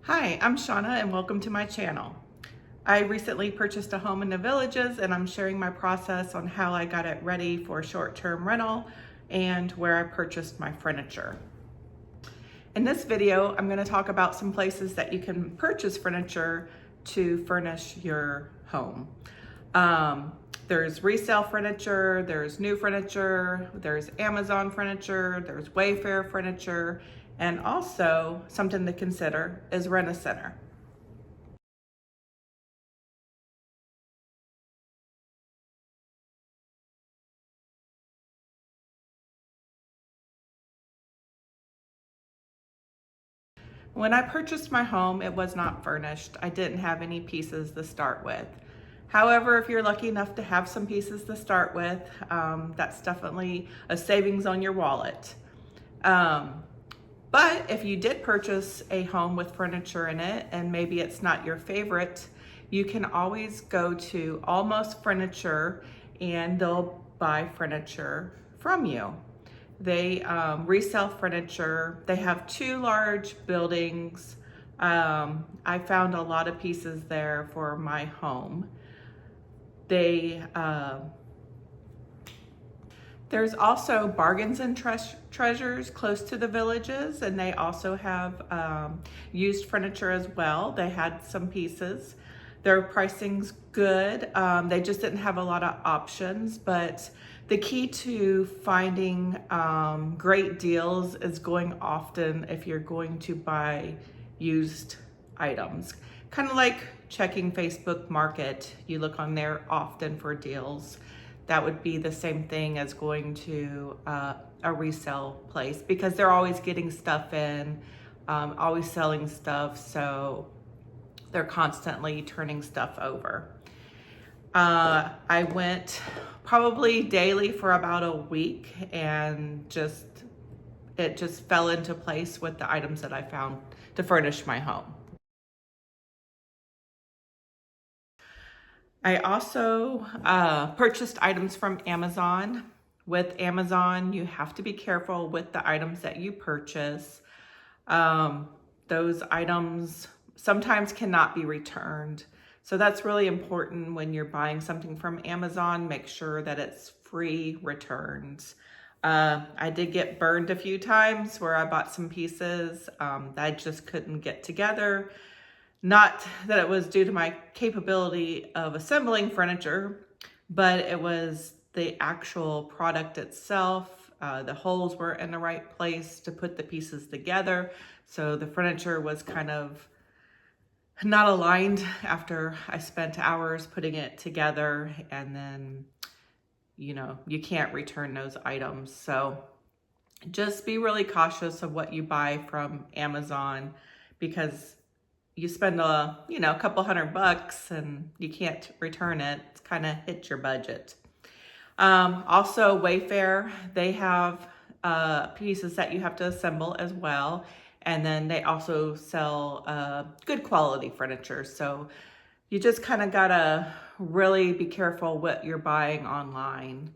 Hi, I'm Shauna and welcome to my channel. I recently purchased a home in the Villages and I'm sharing my process on how I got it ready for short-term rental and where I purchased my furniture. In this video, I'm going to talk about some places that you can purchase furniture to furnish your home. There's resale furniture, there's new furniture, there's Amazon furniture, there's Wayfair furniture, and also something to consider is Rent-A-Center. When I purchased my home, it was not furnished. I didn't have any pieces to start with. However, if you're lucky enough to have some pieces to start with, that's definitely a savings on your wallet. But if you did purchase a home with furniture in it and maybe it's not your favorite, you can always go to Almost Furniture and they'll buy furniture from you. They resell furniture. They have two large buildings. I found a lot of pieces there for my home. There's also Bargains and Treasures close to the Villages, and they also have used furniture as well. They had some pieces. Their pricing's good. They just didn't have a lot of options, but the key to finding great deals is going often if you're going to buy used items. Kind of like checking Facebook Market. You look on there often for deals. That would be the same thing as going to a resale place because they're always getting stuff in, always selling stuff, so they're constantly turning stuff over. I went probably daily for about a week and it just fell into place with the items that I found to furnish my home. I also purchased items from Amazon. With Amazon, you have to be careful with the items that you purchase. Those items sometimes cannot be returned. So that's really important when you're buying something from Amazon. Make sure that it's free returns. I did get burned a few times where I bought some pieces that I just couldn't get together. Not that it was due to my capability of assembling furniture, but it was the actual product itself. The holes were in the right place to put the pieces together. So the furniture was kind of not aligned after I spent hours putting it together, and then, you can't return those items. So just be really cautious of what you buy from Amazon because you spend a couple $100 and you can't return it. It's kind of hit your budget. Also Wayfair, they have pieces that you have to assemble as well. And then they also sell good quality furniture. So you just kind of gotta really be careful what you're buying online.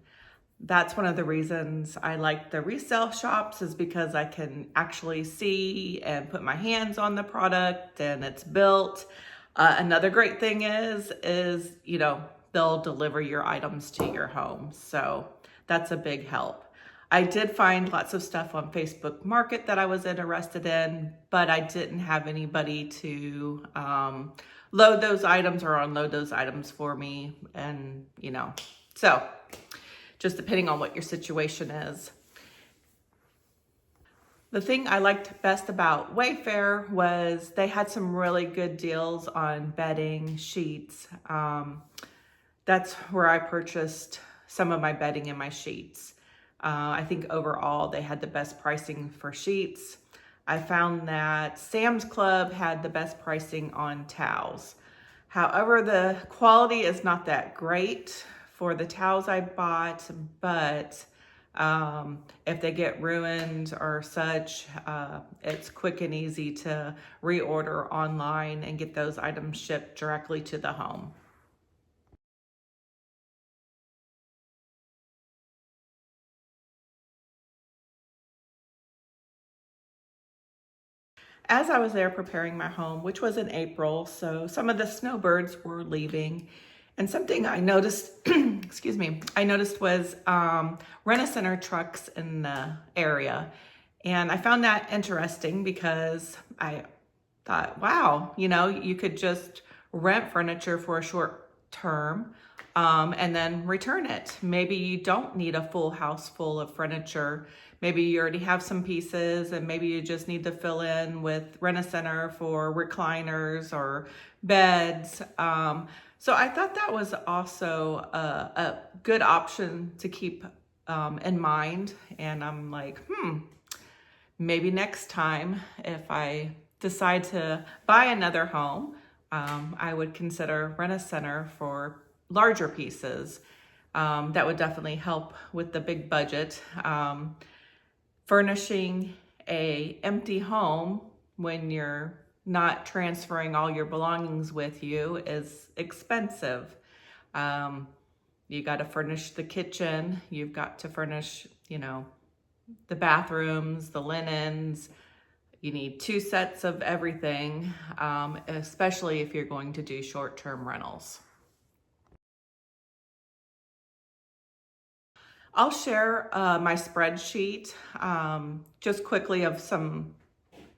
That's one of the reasons I like the resale shops, is because I can actually see and put my hands on the product and it's built. Another great thing is, they'll deliver your items to your home. So that's a big help. I did find lots of stuff on Facebook Market that I was interested in, but I didn't have anybody to load those items or unload those items for me. And, so just depending on what your situation is. The thing I liked best about Wayfair was they had some really good deals on bedding, sheets. That's where I purchased some of my bedding and my sheets. I think overall they had the best pricing for sheets. I found that Sam's Club had the best pricing on towels. However, the quality is not that great for the towels I bought, but if they get ruined or such, it's quick and easy to reorder online and get those items shipped directly to the home. as I was there preparing my home, which was in April, so some of the snowbirds were leaving. And something I noticed, excuse me, I noticed was Rent-A-Center trucks in the area. And I found that interesting because I thought, wow, you could just rent furniture for a short term and then return it. Maybe you don't need a full house full of furniture. Maybe you already have some pieces and maybe you just need to fill in with Rent-A-Center for recliners or beds. So I thought that was also a good option to keep in mind. And I'm like, maybe next time if I decide to buy another home, I would consider Rent-A-Center for larger pieces. That would definitely help with the big budget. Furnishing a empty home when you're not transferring all your belongings with you is expensive. You got to furnish the kitchen. You've got to furnish, the bathrooms, the linens. You need 2 sets of everything, especially if you're going to do short-term rentals. I'll share my spreadsheet just quickly of some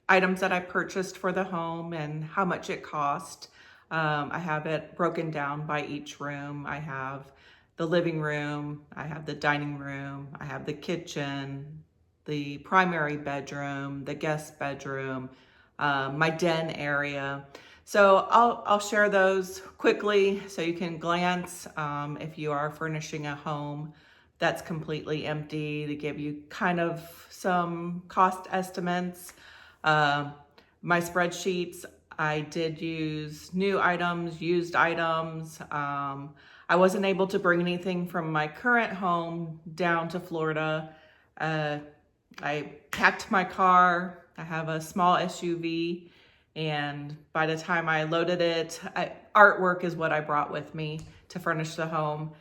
items that I purchased for the home and how much it cost. I have it broken down by each room. I have the living room, I have the dining room, I have the kitchen, the primary bedroom, the guest bedroom, my den area. So I'll share those quickly so you can glance if you are furnishing a home that's completely empty, to give you kind of some cost estimates. My spreadsheets, I did use new items, used items. I wasn't able to bring anything from my current home down to Florida. I packed my car. I have a small SUV, and by the time I loaded it, artwork is what I brought with me to furnish the home,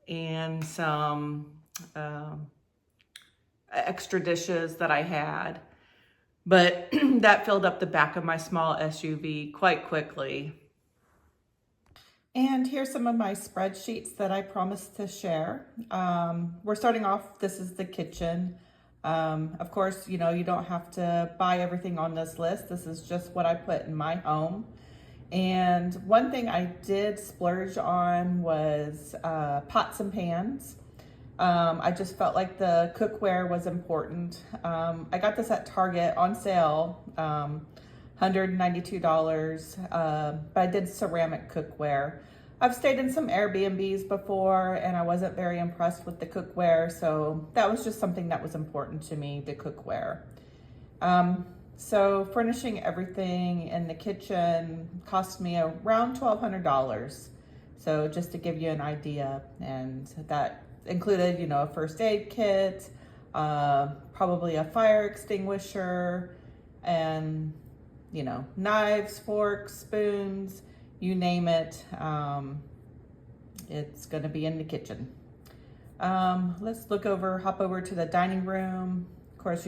and some extra dishes that I had. But that filled up the back of my small SUV quite quickly. And here's some of my spreadsheets that I promised to share. We're starting off, this is the kitchen. Of course, you don't have to buy everything on this list. This is just what I put in my home. And one thing I did splurge on was pots and pans. I just felt like the cookware was important. I got this at Target on sale, $192, but I did ceramic cookware. I've stayed in some Airbnbs before and I wasn't very impressed with the cookware, so that was just something that was important to me, the cookware. So furnishing everything in the kitchen cost me around $1,200. So just to give you an idea, and that included, a first aid kit, probably a fire extinguisher, and, knives, forks, spoons, you name it. It's going to be in the kitchen. Let's hop over to the dining room. Of course,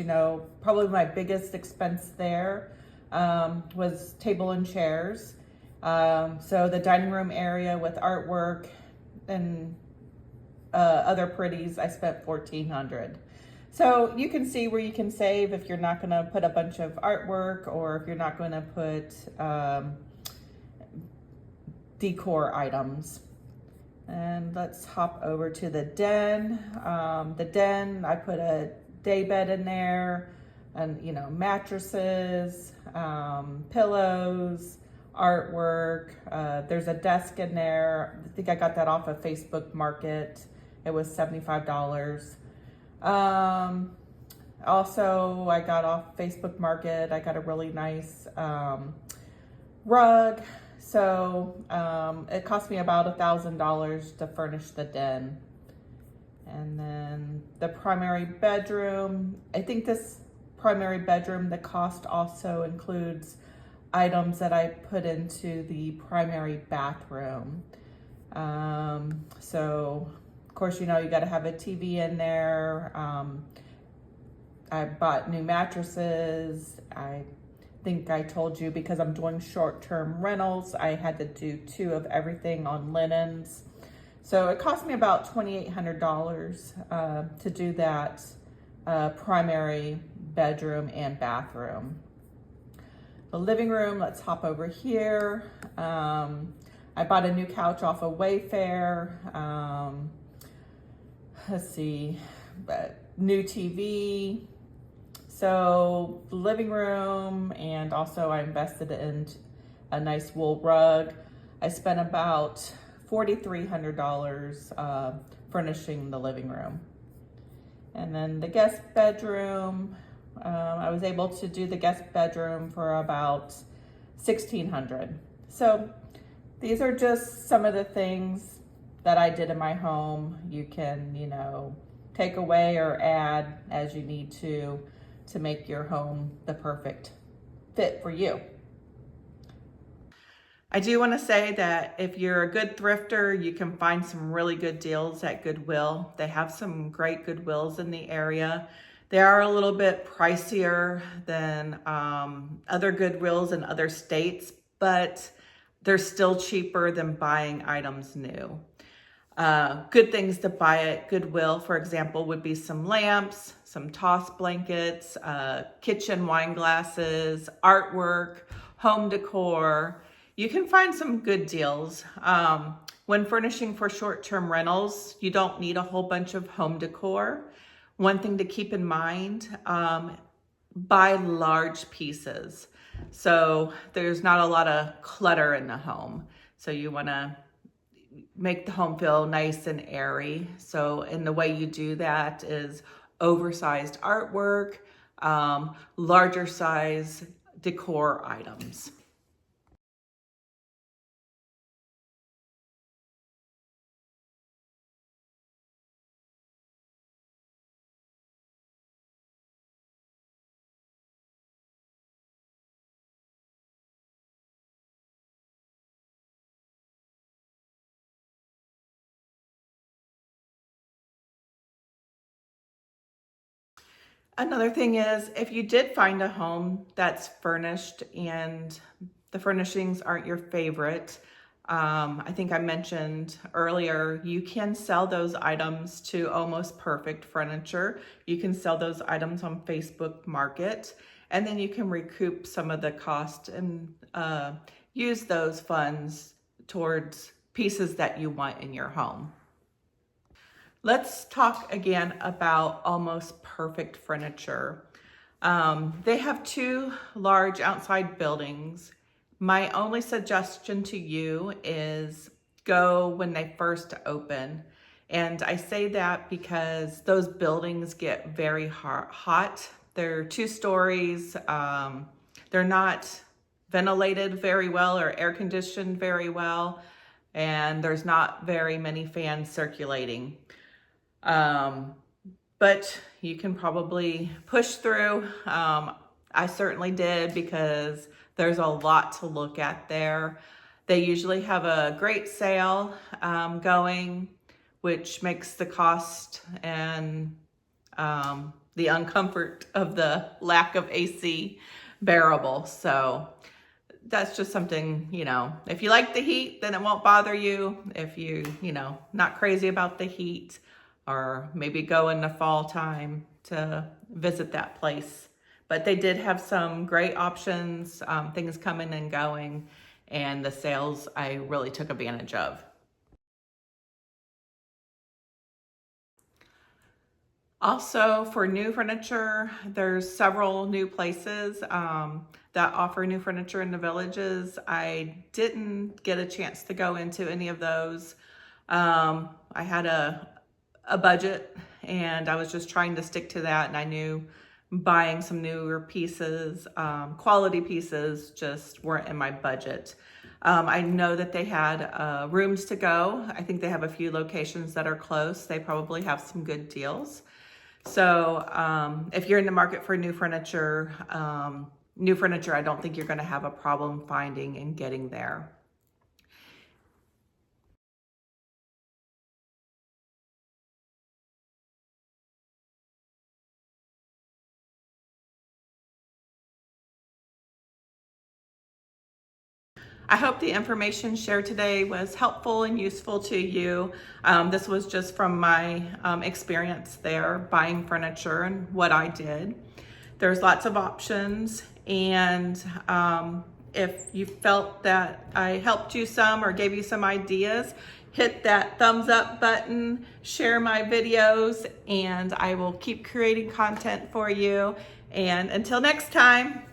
probably my biggest expense there was table and chairs. So the dining room area with artwork and other pretties, I spent $1,400. So you can see where you can save if you're not going to put a bunch of artwork, or if you're not going to put decor items. And let's hop over to the den. The den, I put a day bed in there, and mattresses, pillows, artwork. There's a desk in there. I think I got that off of Facebook Market. It was $75. Also, I got off Facebook Market, I got a really nice rug. So it cost me about $1,000 to furnish the den. And then the primary bedroom, I think this primary bedroom, the cost also includes items that I put into the primary bathroom. So of course, you got to have a TV in there. I bought new mattresses. I think I told you, because I'm doing short-term rentals, I had to do 2 of everything on linens. So it cost me about $2,800 to do that primary bedroom and bathroom. The living room, let's hop over here. I bought a new couch off of Wayfair. Let's see, new TV. So the living room, and also I invested in a nice wool rug. I spent about $4,300 furnishing the living room. And then the guest bedroom, I was able to do the guest bedroom for about $1,600. So these are just some of the things that I did in my home. You can, take away or add as you need to make your home the perfect fit for you. I do want to say that if you're a good thrifter, you can find some really good deals at Goodwill. They have some great Goodwills in the area. They are a little bit pricier than other Goodwills in other states, but they're still cheaper than buying items new. Good things to buy at Goodwill, for example, would be some lamps, some toss blankets, kitchen wine glasses, artwork, home decor. You can find some good deals. When furnishing for short-term rentals, you don't need a whole bunch of home decor. One thing to keep in mind, buy large pieces. So there's not a lot of clutter in the home. So you want to make the home feel nice and airy. So, and the way you do that is oversized artwork, larger size decor items. Another thing is, if you did find a home that's furnished and the furnishings aren't your favorite, I think I mentioned earlier, you can sell those items to Almost Perfect Furniture. You can sell those items on Facebook Market, and then you can recoup some of the cost and use those funds towards pieces that you want in your home. Let's talk again about Almost Perfect Furniture. They have 2 large outside buildings. My only suggestion to you is go when they first open. And I say that because those buildings get very hot. They're 2 stories. They're not ventilated very well or air conditioned very well. And there's not very many fans circulating. But you can probably push through. I certainly did, because there's a lot to look at there. They usually have a great sale going, which makes the cost and the uncomfort of the lack of AC bearable. So that's just something, if you like the heat, then it won't bother you. If you, not crazy about the heat, or maybe go in the fall time to visit that place. But they did have some great options, things coming and going, and the sales I really took advantage of. Also, for new furniture, there's several new places that offer new furniture in the villages. I didn't get a chance to go into any of those. I had a budget, and I was just trying to stick to that, and I knew buying some newer pieces, quality pieces, just weren't in my budget. I know that they had rooms to go. I think they have a few locations that are close. They probably have some good deals. So if you're in the market for new furniture, I don't think you're going to have a problem finding and getting there. I hope the information shared today was helpful and useful to you. This was just from my experience there buying furniture and what I did. There's lots of options, and if you felt that I helped you some or gave you some ideas, hit that thumbs up button, share my videos, and I will keep creating content for you. And until next time.